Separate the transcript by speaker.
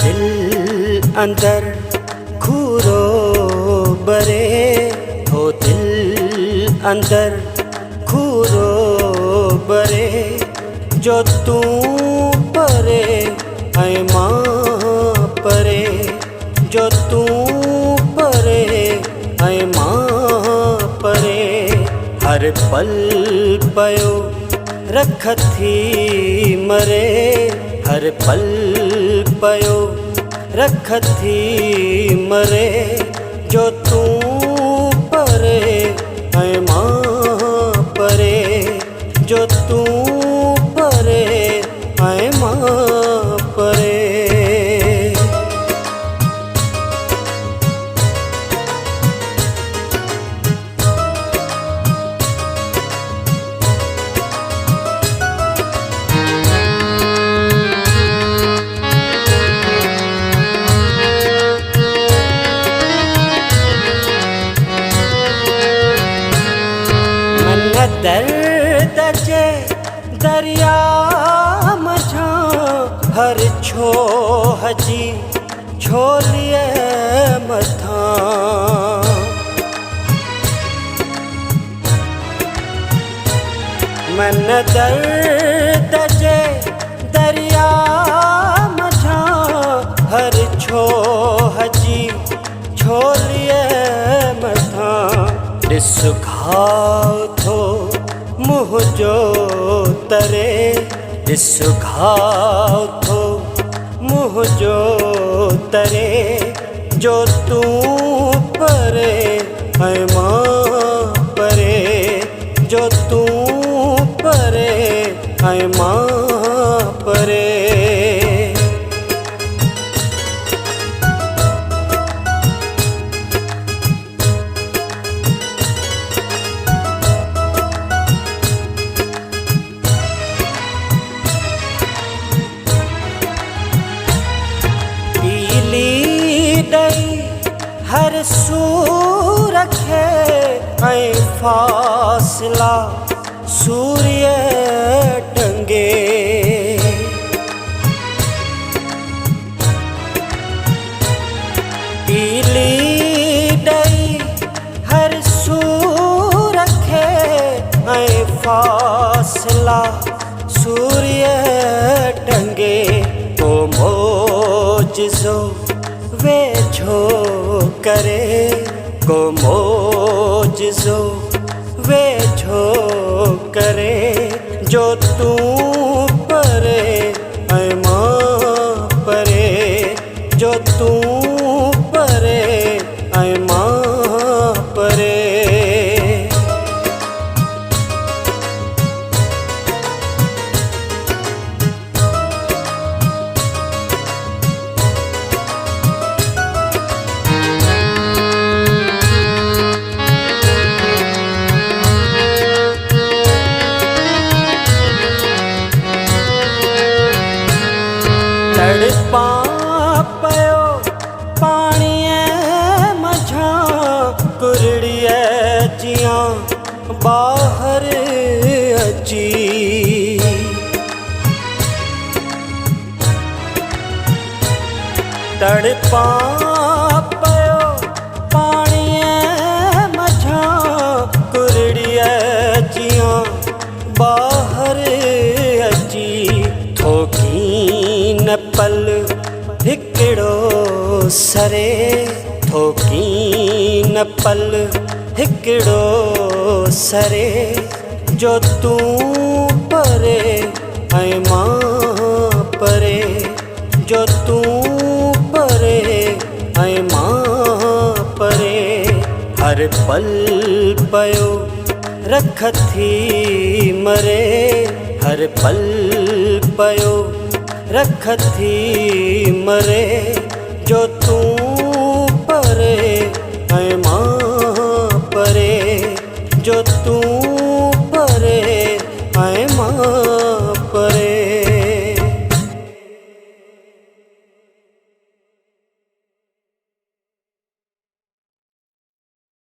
Speaker 1: दिल अंदर खूरो बरे, हो दिल अंदर खूरो बरे, जो तू परे ऐ मां परे, जो तू परे ऐ मां परे। हर पल पयो रखथी मरे, हर पल पयो रखथी मरे, जो तू परे ऐ मां परे, जो तू परे ऐ मां परे। दर्द जे दरिया मझा हर छो हजी छोलिए मथा, मन दर्द जे दरिया मझा हर छो हजी छोलिए मथा। ॾिस घाव थो मुँह जो तरे, ॾिस घाव थो मुँह जो तरे, जो तू परे ऐ मां परे, जो तू परे ऐ मां परे। हर सूर खे ऐं फासला सूर्य टंगे, पीली ॾई हर सूर खे ऐं फासला सूर्य टंगे। तो मोजिज़ो वेझो करे, को मोजिज़ो वेझो करे, जो तू परे ऐ मां परे, जो तू परे ऐ मां परे। तड़पा पयो पाणीअ मझा कुरड़ीअ जियां बाहर अची, तड़पा पयो पाणीअ मझा कुरड़ीअ जियां बाहर अची। थोकी न पल हिकिड़ो सरे, थोकी न पल हिकिड़ो सरे, जो तू परे ऐ मां परे, जो तू परे ऐ मां परे। हर पल पयो रखथी मरे, हर पल पयो रखथी मरे, जो तू परे ऐ मां परे, जो तू